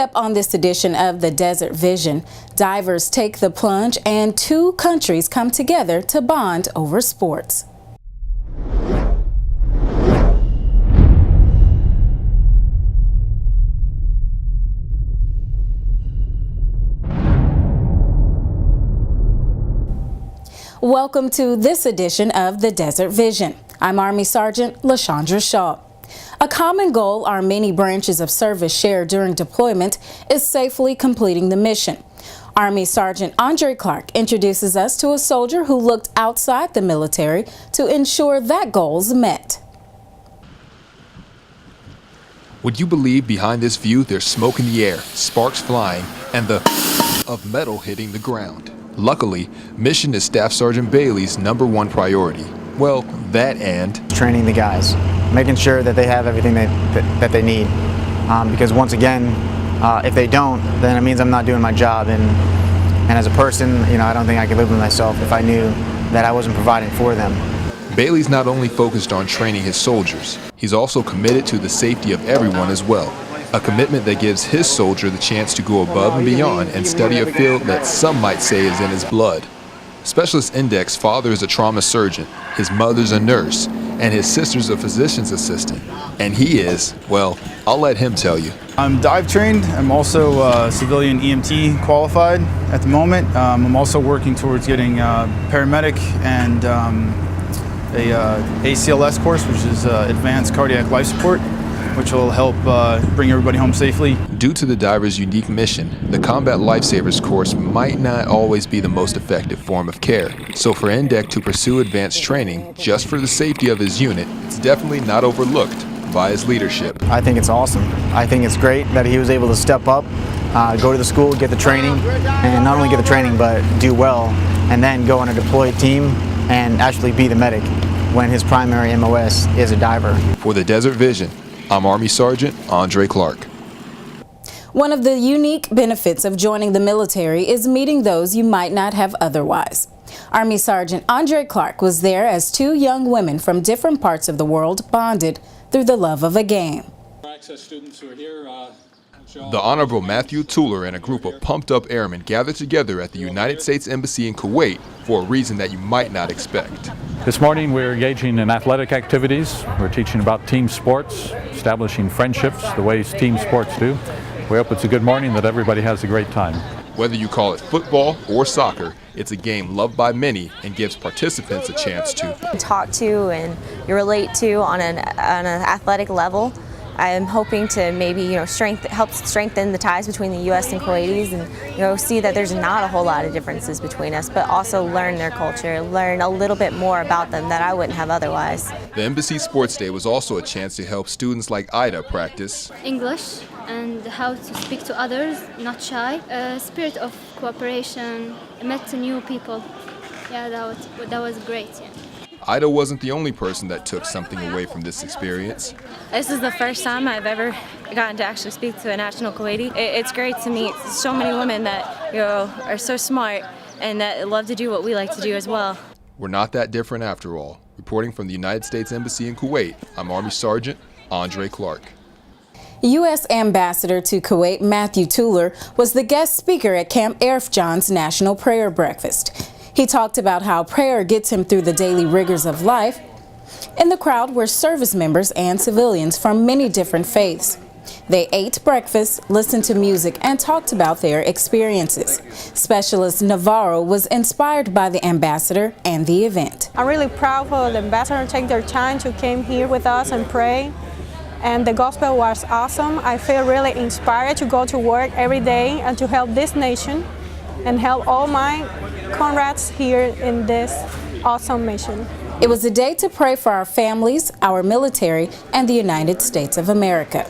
up on this edition of the Desert Vision, divers take the plunge and two countries come together to bond over sports. Welcome to this edition of the Desert Vision. I'm Army Sergeant LaShondra Shaw. A common goal our many branches of service share during deployment is safely completing the mission. Army Sergeant Andre Clark introduces us to a soldier who looked outside the military to ensure that goal's met. Would you believe behind this view there's smoke in the air, sparks flying, and the of metal hitting the ground? Luckily, mission is Staff Sergeant Bailey's #1 priority. Well, that and training the guys, making sure that they have everything that they need. Because once again, if they don't, then it means I'm not doing my job. And as a person, I don't think I could live with myself if I knew that I wasn't providing for them. Bailey's not only focused on training his soldiers, he's also committed to the safety of everyone as well. A commitment that gives his soldier the chance to go above and beyond and study a field that some might say is in his blood. Specialist Index's father is a trauma surgeon, his mother's a nurse, and his sister's a physician's assistant. And he is, well, I'll let him tell you. I'm dive trained. I'm also civilian EMT qualified at the moment. I'm also working towards getting paramedic and a ACLS course, which is Advanced Cardiac Life Support, which will help bring everybody home safely. Due to the diver's unique mission, the Combat Lifesavers course might not always be the most effective form of care. So for Indek to pursue advanced training just for the safety of his unit, it's definitely not overlooked by his leadership. I think it's awesome. I think it's great that he was able to step up, go to the school, get the training, and not only get the training, but do well, and then go on a deployed team and actually be the medic when his primary MOS is a diver. For the Desert Vision, I'm Army Sergeant Andre Clark. One of the unique benefits of joining the military is meeting those you might not have otherwise. Army Sergeant Andre Clark was there as two young women from different parts of the world bonded through the love of a game. The Honorable Matthew Tuller and a group of pumped-up airmen gathered together at the United States Embassy in Kuwait for a reason that you might not expect. This morning we're engaging in athletic activities. We're teaching about team sports, establishing friendships the ways team sports do. We hope it's a good morning, that everybody has a great time. Whether you call it football or soccer, it's a game loved by many and gives participants a chance to talk to and you relate to on an athletic level. I'm hoping to maybe help strengthen the ties between the U.S. and Kuwaitis, and see that there's not a whole lot of differences between us, but also learn their culture, learn a little bit more about them that I wouldn't have otherwise. The Embassy Sports Day was also a chance to help students like Ida practice English and how to speak to others, not shy, spirit of cooperation, met new people. Yeah, that was great. Yeah. Ida wasn't the only person that took something away from this experience. This is the first time I've ever gotten to actually speak to a national Kuwaiti. It's great to meet so many women that are so smart and that love to do what we like to do as well. We're not that different after all. Reporting from the United States Embassy in Kuwait, I'm Army Sergeant Andre Clark. U.S. Ambassador to Kuwait Matthew Tuller was the guest speaker at Camp Arifjan's National Prayer Breakfast. He talked about how prayer gets him through the daily rigors of life. In the crowd were service members and civilians from many different faiths. They ate breakfast, listened to music, and talked about their experiences. Specialist Navarro was inspired by the ambassador and the event. I'm really proud for the ambassador to take their time to come here with us and pray. And the gospel was awesome. I feel really inspired to go to work every day and to help this nation and help all my comrades here in this awesome mission. It was a day to pray for our families, our military, and the United States of America.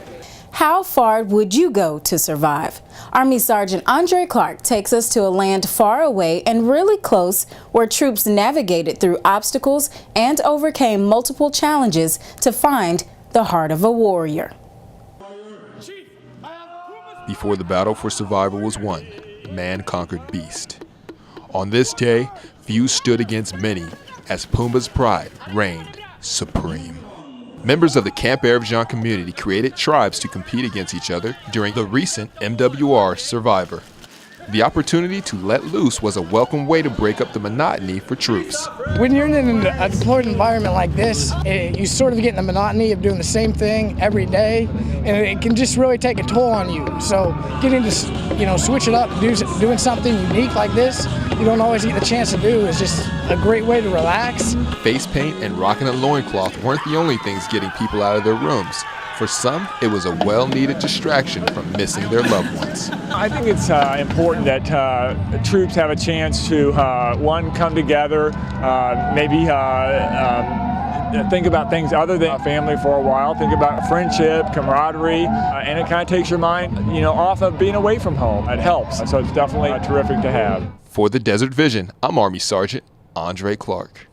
How far would you go to survive? Army Sergeant Andre Clark takes us to a land far away and really close, where troops navigated through obstacles and overcame multiple challenges to find the heart of a warrior. Before the battle for survival was won, man conquered beast. On this day, few stood against many, as Pumbaa's pride reigned supreme. Members of the Camp Arifjan community created tribes to compete against each other during the recent MWR Survivor. The opportunity to let loose was a welcome way to break up the monotony for troops. When you're in a deployed environment like this, you sort of get in the monotony of doing the same thing every day, and it can just really take a toll on you. So getting to, switch it up, doing something unique like this, you don't always get the chance to do, is just a great way to relax. Face paint and rocking a loincloth weren't the only things getting people out of their rooms. For some, it was a well-needed distraction from missing their loved ones. I think it's important that troops have a chance to, one, come together, maybe think about things other than family for a while, think about friendship, camaraderie, and it kind of takes your mind, off of being away from home. It helps, so it's definitely terrific to have. For the Desert Vision, I'm Army Sergeant Andre Clark.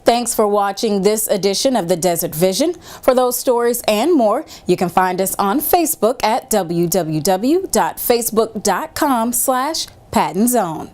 Thanks for watching this edition of the Desert Vision. For those stories and more, you can find us on Facebook at www.facebook.com/PattonZone.